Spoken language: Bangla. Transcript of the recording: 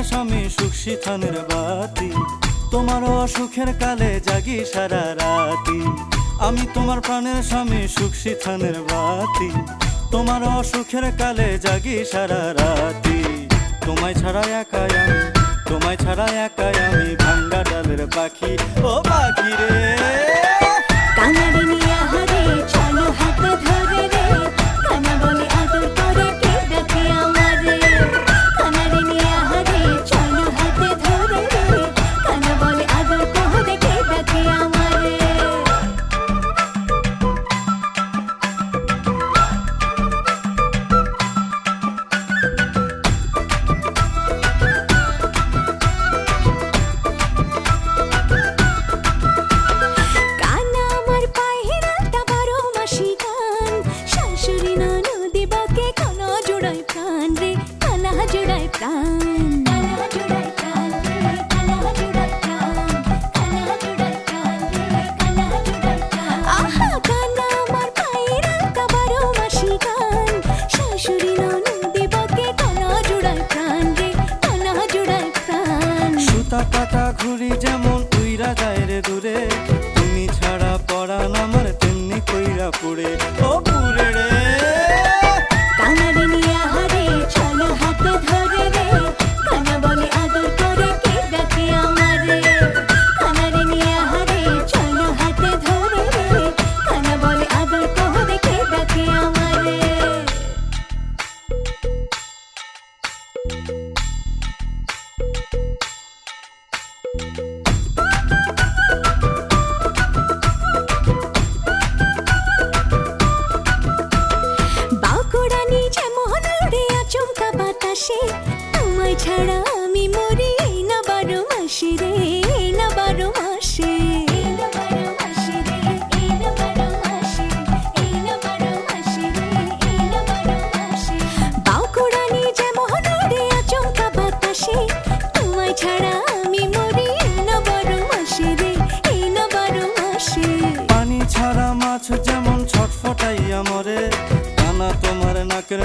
স্বামী সুখ শিথানের বাতি, তোমার অসুখের কালে জাগি সারা রাতি। আমি তোমার প্রাণের স্বামী সুখ শিথানের বাতি, তোমার অসুখের কালে জাগি সারা রাতি। তোমায় ছাড়া একাই আমি, তোমায় ছাড়া একাই আমি ভাঙ্গা ডালের পাখি। ও পাখি রে কানারে নিয়ে হারে চলো হাতে ধরে রে, কানা বলে আদর করে কে ডাকে আমারে। কানারে নিয়ে হারে চলো হাতে ধরে রে, কানা বলে আদর করে কে ডাকে আমারে। কাটা ঘুরি যেমন উইরা যায় রে দূরে, তুমি ছাড়া পড়ান আমার তেমনি কইরা পুড়ে। ও পুড়ে রে কানারে নিয়ে হারে চলো হাতে ধরে রে, কানা বলে আদর করে কে ডাকে আমারে। কানারে নিয়ে হারে চলো হাতে ধরে রে, কানা বলে আদর করে কে ডাকে আমারে। তোমায় ছাড়া আমি মরি এই না 12 মাসে রে, এই না 12 মাসে, এই না 12 মাসে রে, এই না 12 মাসে, এই না 12 মাসে রে, এই না 12 মাসে। বাউকুড়ানি যেমন উড়ে আচমকা বাতাসে, তোমায় ছাড়া আমি মরি এই না 12 মাসে রে, এই না 12 মাসে। পানি ছাড়া মাছ যেমন ছটফটাইয়া মরে, কানা তোমার নাকের